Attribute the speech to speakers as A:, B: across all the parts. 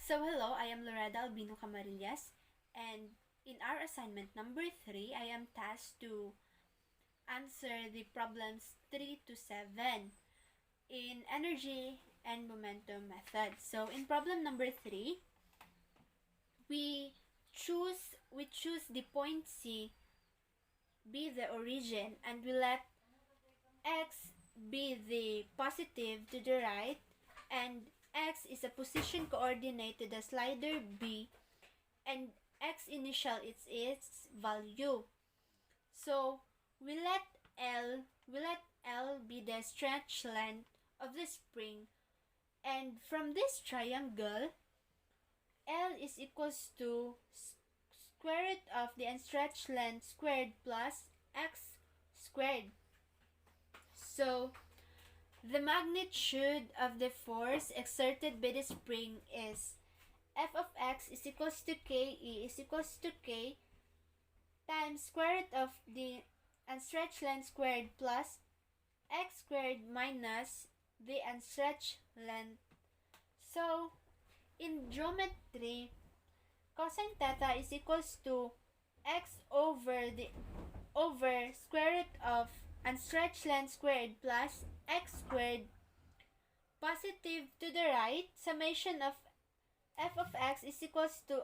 A: So hello, I am Loreda Albino Camarillas, and in our assignment number 3, I am tasked to answer the problems 3 to 7 in energy and momentum method. So in problem number 3, we choose the point C be the origin, and we let x be the positive to the right, and x is a position coordinate to the slider B, and x initial is its value. So we let L be the stretch length of the spring, and from this triangle, L is equals to square root of the unstretched length squared plus x squared. So the magnitude of the force exerted by the spring is f of x is equals to ke is equals to k times square root of the unstretched length squared plus x squared minus the unstretched length. So in geometry, cosine theta is equals to x over square root of unstretched length squared plus x squared, positive to the right, summation of f of x is equals to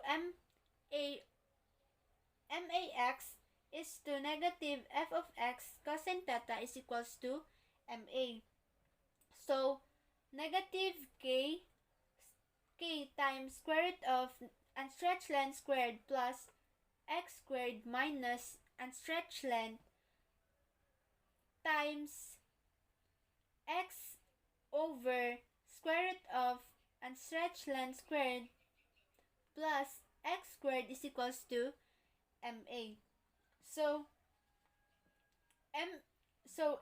A: max is to negative f of x cosine theta is equals to ma. So negative k times square root of unstretched length squared plus x squared minus unstretched length times x over square root of unstretched length squared plus x squared is equals to ma. So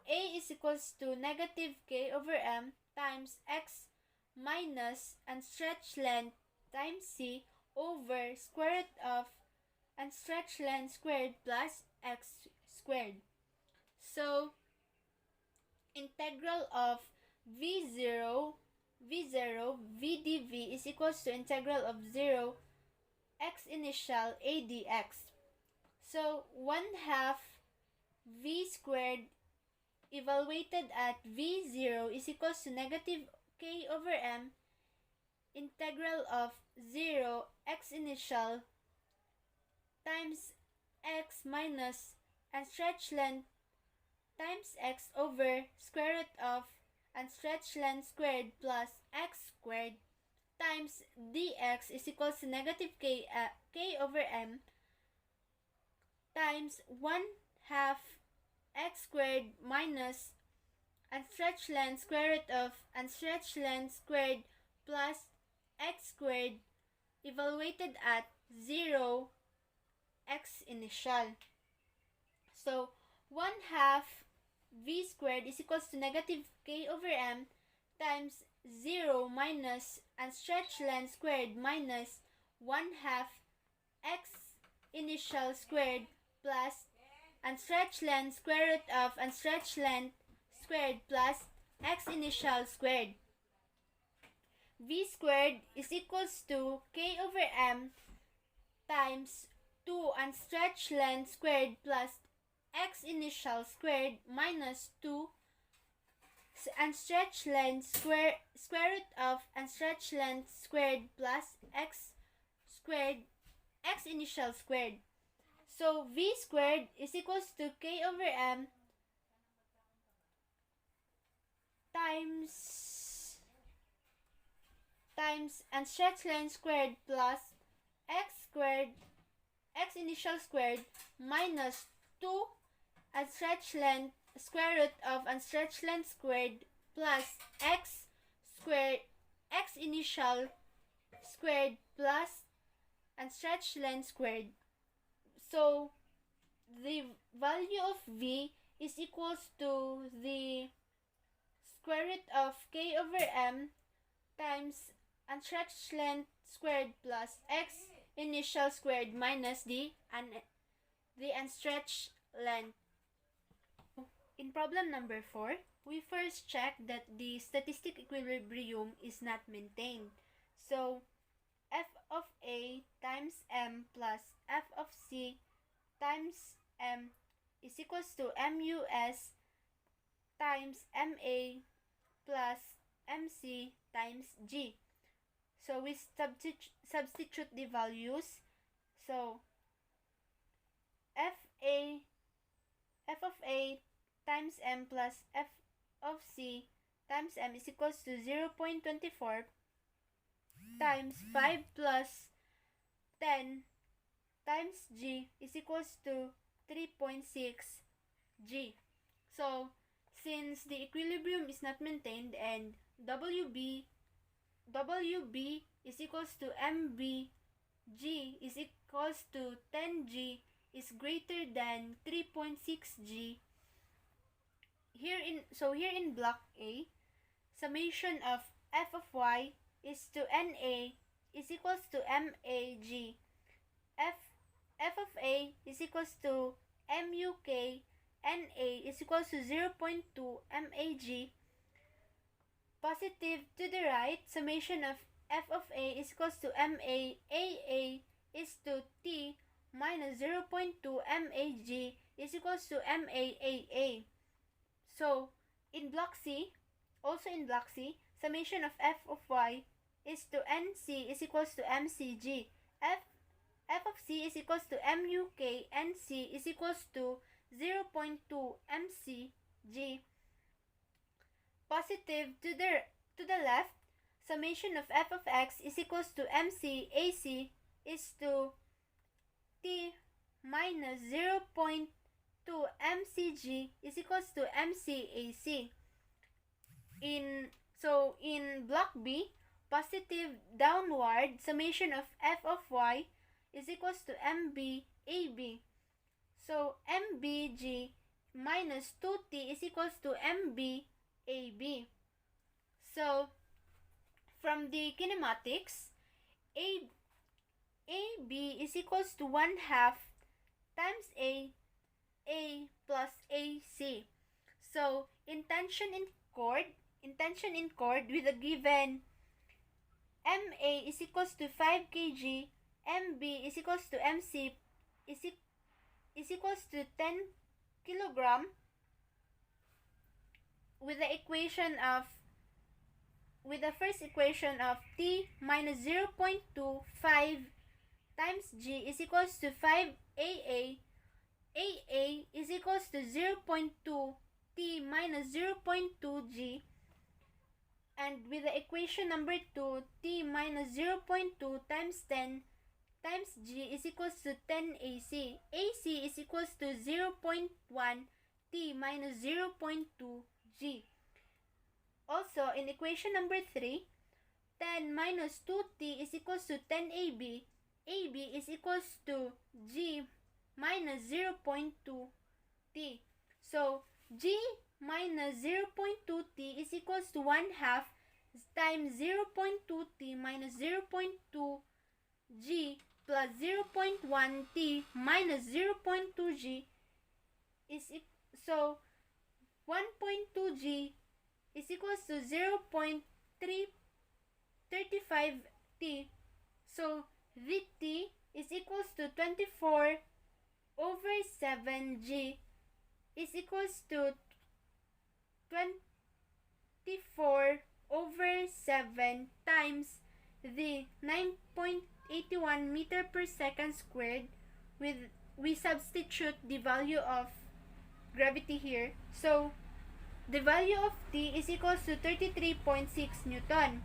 A: a is equals to negative k over m times x minus unstretched length times c over square root of unstretched length squared plus x squared. So integral of v0 v dv is equals to integral of 0 x initial a dx. So 1/2 v squared evaluated at v0 is equals to negative k over m integral of 0 x initial times x minus unstretched length times x over square root of unstretched length squared plus x squared times dx is equals to negative k over m times 1/2 x squared minus unstretched length square root of unstretched length squared plus x squared evaluated at 0 x initial. So 1/2 v squared is equals to negative k over m times 0 minus unstretched length squared minus 1/2 x initial squared plus unstretched length square root of unstretched length squared plus x initial squared. V squared is equals to k over m times 2 unstretched length squared plus x initial squared minus 2 unstretched length square root of unstretched length squared plus x squared x initial squared. So v squared is equals to k over m times unstretched length squared plus x squared x initial squared minus 2 unstretched length square root of unstretched length squared plus x squared x initial squared plus unstretched length squared. So the value of v is equals to the square root of k over m times unstretched length squared plus x initial squared minus the unstretched length. In problem number 4, we first check that the static equilibrium is not maintained. So a times m plus f of c times m is equals to mus times ma plus mc times g. So we substitute the values. So f of a times m plus f of c times m is equals to 0.24 times 5 plus 10 times g is equals to 3.6 g. So since the equilibrium is not maintained and WB is equals to MB, G is equals to 10G is greater than 3.6G. Here in block A, summation of f of y is to NA is equals to MAG. F of A is equals to MUK, NA is equals to 0.2 MAG. Positive to the right, summation of f of a is equals to MA, AA is to T minus 0.2 MAG is equals to MAAA. So, in block C, summation of f of y is to NC is equals to MCG. F of C is equals to MUK, NC is equals to 0.2 MCG. Positive to the left, summation of f of x is equals to MC AC is to T minus 0.2 MCG is equals to MCAC. In block B, positive downward, summation of f of y is equals to MBAB. So MBG minus 2T is equals to MBAB. So from the kinematics, AB is equals to 1/2 times A plus AC. So in tension in cord with a given MA is equals to 5 kg, MB is equals to MC is equals to 10 kilogram, with the first equation of T minus 0.25 times G is equals to 5 AA. AA is equals to 0.2 T minus 0.2 G. And with the equation number 2, T minus 0.2 times 10 times G is equals to 10 AC. AC is equals to 0.1 T minus 0.2 G. Also, in equation number 3, 10 minus 2T is equals to 10 AB. AB is equals to G minus 0.2 T. So, G minus 0.2 T is equals to 1/2 times 0.2 T minus 0.2 G plus 0.1 T minus 0.2 G is so 1.2 G is equals to 0.335 T. So VT is equals to 24/7G is equals to 24/7 times the 9.81 meter per second squared. We substitute the value of gravity here. So the value of T is equals to 33.6 Newton.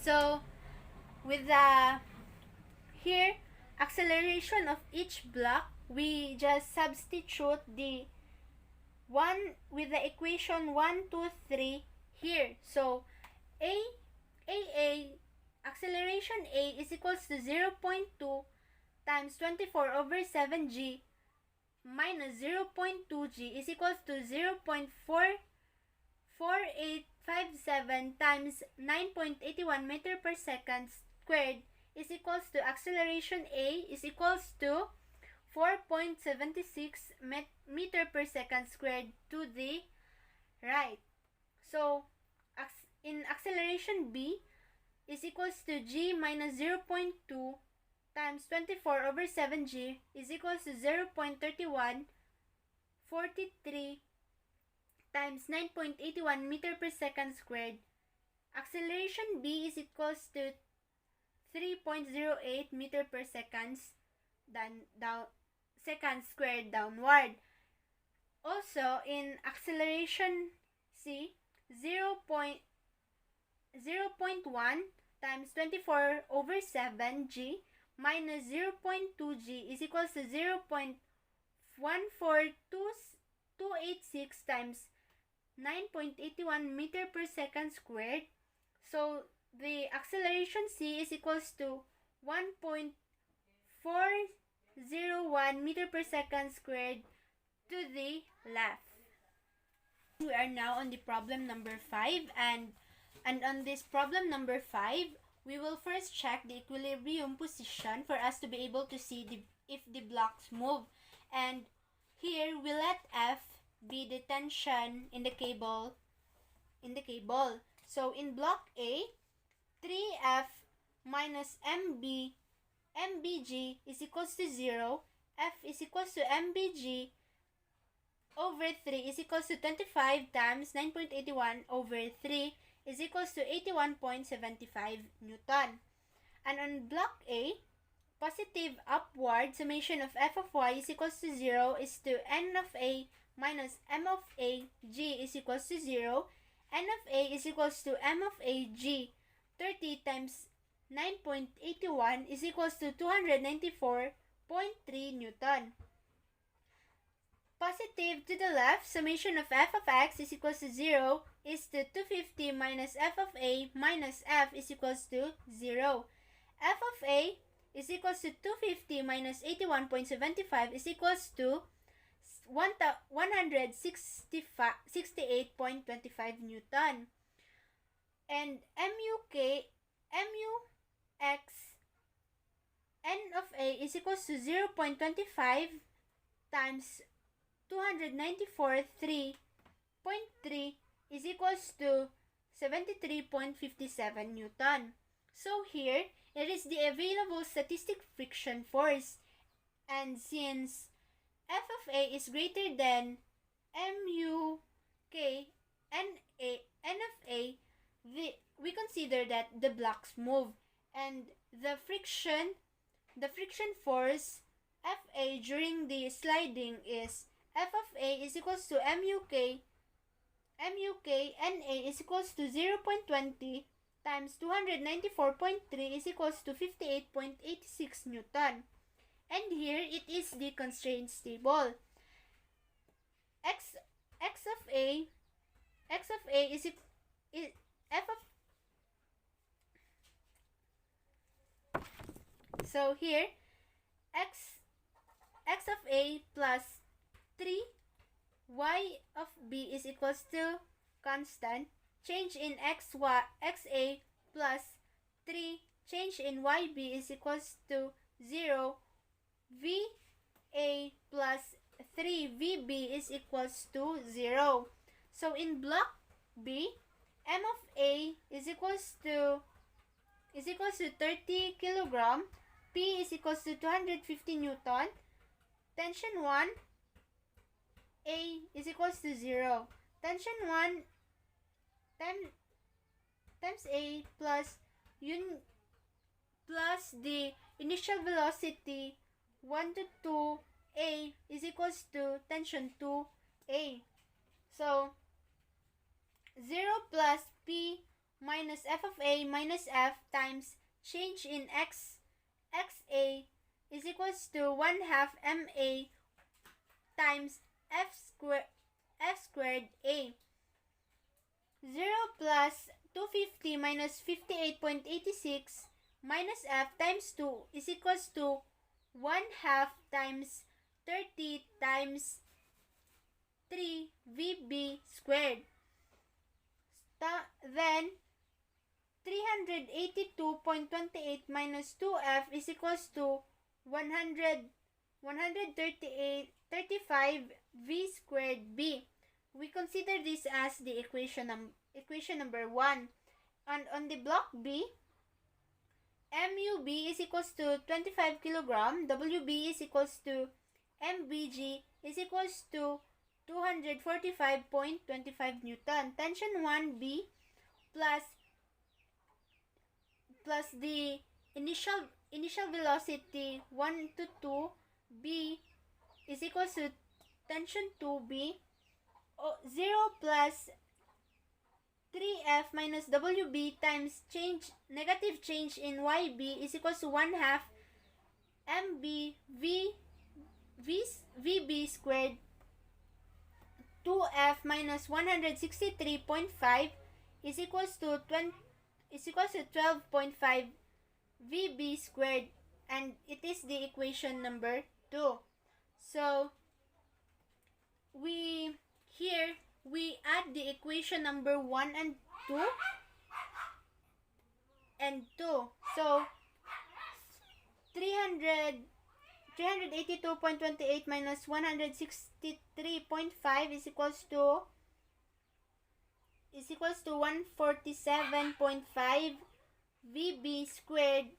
A: So with the here acceleration of each block, we just substitute the one with the equation 1, 2, 3 here. So acceleration A is equals to 0.2 times 24/7G minus 0.2G is equals to 0.4857 times 9.81 meter per second squared is equals to acceleration A is equals to 4.76 meter per second squared to the right. So in acceleration B is equals to G minus 0.2 times 24 over 7g is equals to 0.3143 times 9.81 meter per second squared. Acceleration b is equals to 3.08 meter per seconds second squared downward. Also, in acceleration c, 0.1 times 24 over 7g minus 0.2g is equals to 0.14286 times 9.81 meter per second squared. So the acceleration c is equals to 1.401 meter per second squared to the left. We are now on the problem number 5, and on this problem number 5, we will first check the equilibrium position for us to be able to see if the blocks move. And here we let F be the tension in the cable. So in block A, 3F minus MBG is equals to 0. F is equals to MBG over 3 is equals to 25 times 9.81 over 3 is equals to 81.75 Newton. And on block A, positive upward summation of f of y is equals to 0 is to n of a minus m of a g is equals to 0. N of a is equals to m of a g. 30 times 9.81 is equals to 294.3 Newton. Positive to the left, summation of f of x is equals to 0 is to 250 minus f of a minus f is equals to 0. F of a is equals to 250 minus 81.75 is equals to 168.25 Newton. And MUX N of a is equals to 0.25 times 294.3 is equals to 73.57 Newton. So here, it is the available static friction force. And since F of A is greater than MUK N of A, we consider that the blocks move. And the friction force FA during the sliding is F of A is equals to MUK NA is equals to 0.20 times 294.3 is equals to 58.86 Newton. And here it is the constraint table. X of A is F of. So here X of A plus 3 y of b is equals to constant. Change in xa plus 3 change in yb is equals to 0. va plus 3 vb is equals to 0. So in block B, m of a is equals to 30 kilogram, p is equals to 250 Newton, tension 1 A is equals to 0. Tension 1 times A plus the initial velocity 1 to 2 A is equals to tension 2 A. So 0 plus P minus F of A minus F times change in XA is equals to 1/2 MA times F squared A. 0 plus 250 minus 58.86 minus F times 2 is equals to 1/2 times 30 times 3 VB squared. Then 382.28 minus 2F is equals to 135 V squared B. We consider this as the equation number 1. And on the block B, WB is equals to 25 kilogram. WB is equals to MBG is equals to 245.25 Newton. Tension 1B plus the initial velocity 1 to 2 B is equals to tension 2B 0 plus 3F minus WB times negative change in YB is equals to 1/2 MB VB squared 2F minus 163.5 is equals to 12.5 VB squared, and it is the equation number 2. So we add the equation number 1 and 2. So 382.28 minus 163.5 is equals to 147.5 VB squared.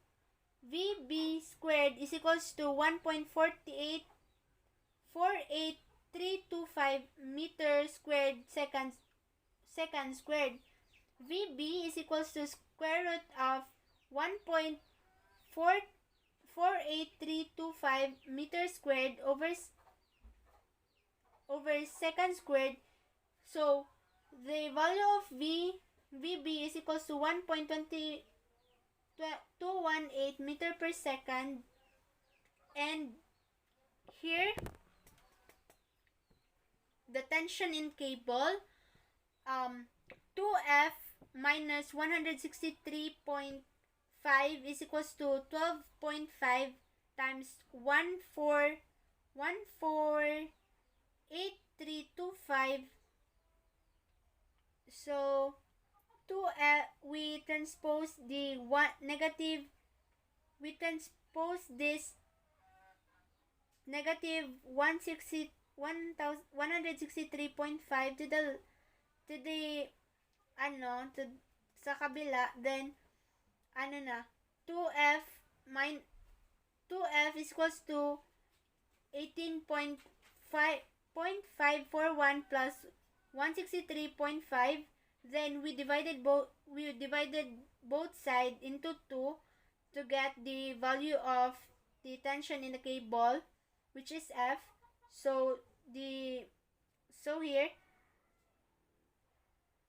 A: VB squared is equals to 1.48325 meter squared second squared. VB is equals to square root of 1.48325 meter squared over second squared. So the value of VB is equals to 1.218 meter per second, and here the tension in cable 2F minus 163.5 is equals to 12.5 times 1.48325. So we transpose the this negative 163.5 to sa kabila, then 2F is equals to 18.541 plus 163.5. Then we divided both sides into 2 to get the value of the tension in the cable, which is F. So here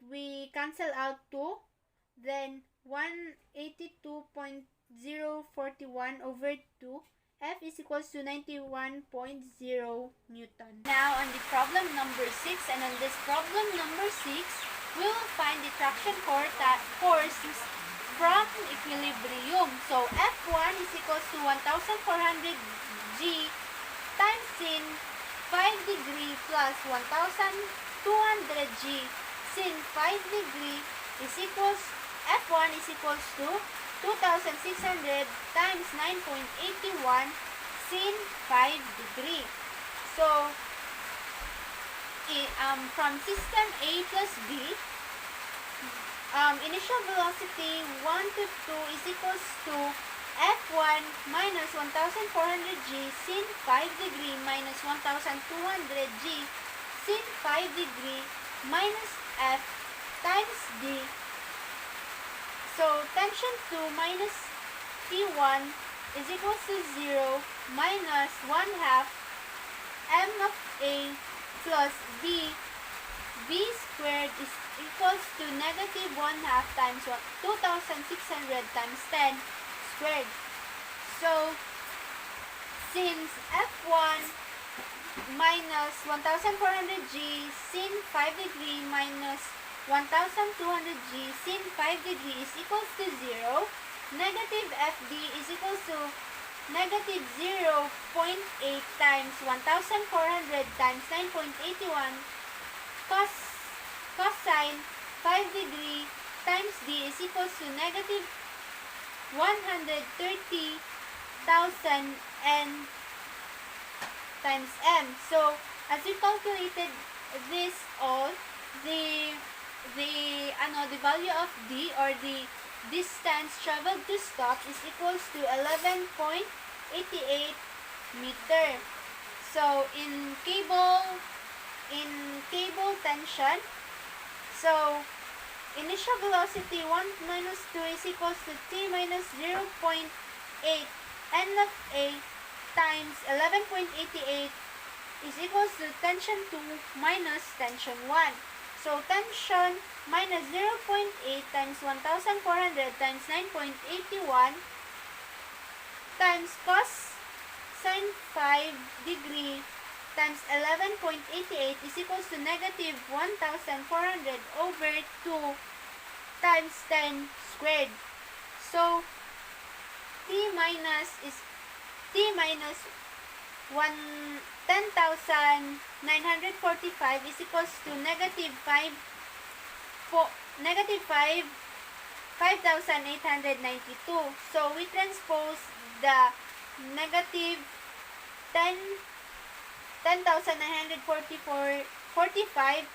A: we cancel out 2, then 182.041 over 2. F is equals to 91.0 Newton. Now on the problem number 6, and on this problem number 6, we will find the traction forces from equilibrium. So F1 is equals to 1,400 G times sin 5 degree plus 1,200 G sin 5 degree is equals, F1 is equals to 2,600 times 9.81 sin 5 degree. So from system A plus B, initial velocity 1 to 2 is equals to F1 minus 1,400 G sin 5 degree minus 1,200 G sin 5 degree minus F times D. So tension 2 minus T1 is equals to 0 minus 1/2 M of A plus B. B squared is equals to negative 1/2 times 2,600 times 10 squared. So since F1 minus 1,400 G sin 5 degree minus 1,200 G sin 5 degree is equals to 0, negative FD is equals to negative 0.8 times 1,400 times 9.81 cosine 5 degree times D is equals to negative 130,000 N times M. So as we calculated this all, the value of D, or the distance traveled to stop is equals to 11.88 meter. So in cable tension, so initial velocity 1 minus 2 is equals to t minus 0.8 n of a times 11.88 is equals to tension 2 minus tension 1. So tension minus 0.8 times 1,400 times 9.81 times cos sine 5 degree times 11.88 is equals to negative 1,400 over 2 times 10 squared. So t minus 10,945 is equals to negative 5,892. So we transpose the negative 10,945.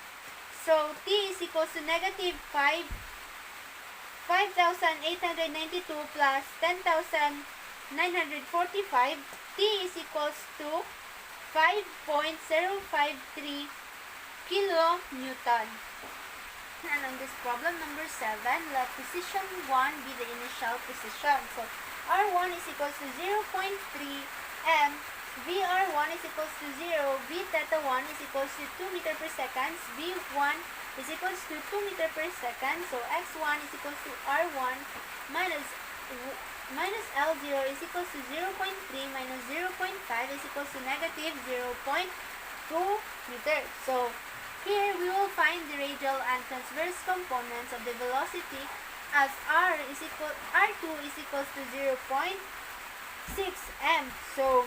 A: So t is equals to negative 5,892 plus 10,945. T is equals to 5.053 kilonewton. And on this problem number 7, let position 1 be the initial position. So R1 is equals to 0.3 m, VR1 is equals to 0, V theta 1 is equals to 2 meter per second, V1 is equals to 2 meter per second. So x1 is equals to R1 minus L0 is equals to 0.3 minus 0.5 is equals to negative 0.2 meter. So here we will find the radial and transverse components of the velocity as R2 is equals to 0.6 m. So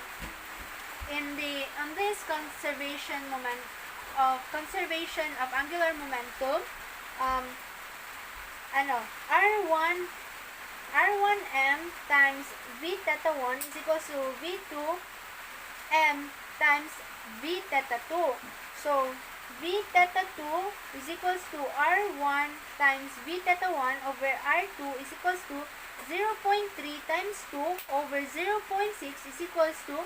A: on this conservation of angular momentum, R1m times V theta 1 is equals to V2m times V theta 2. So V theta 2 is equals to R1 times V theta 1 over R2 is equals to 0.3 times 2 over 0.6 is equals to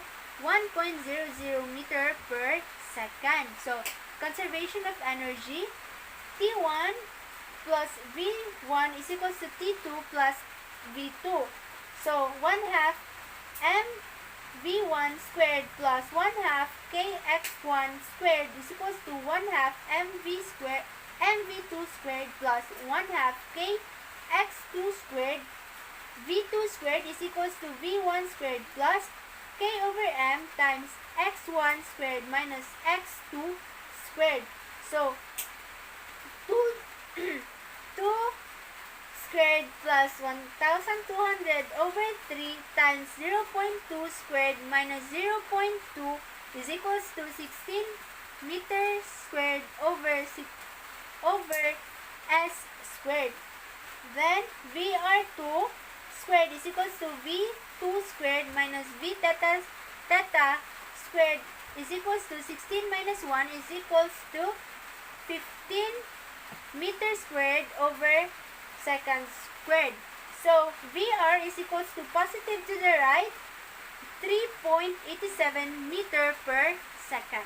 A: 1.00 meter per second. So conservation of energy, T1 plus V1 is equals to T2 plus V2. So 1/2 mv1 squared plus 1/2 kx1 squared is equals to 1/2 mv2 squared plus 1/2 kx2 squared. V2 squared is equals to V1 squared plus k over m times x1 squared minus x2 squared. So 2 squared plus 1,200 over 3 times 0.2 squared minus 0.2 is equals to 16 meters squared over s squared. Then VR2 squared is equals to V2 squared minus V theta squared is equals to 16 minus 1 is equals to 15 meters squared over second squared. So VR is equals to positive to the right 3.87 meter per second.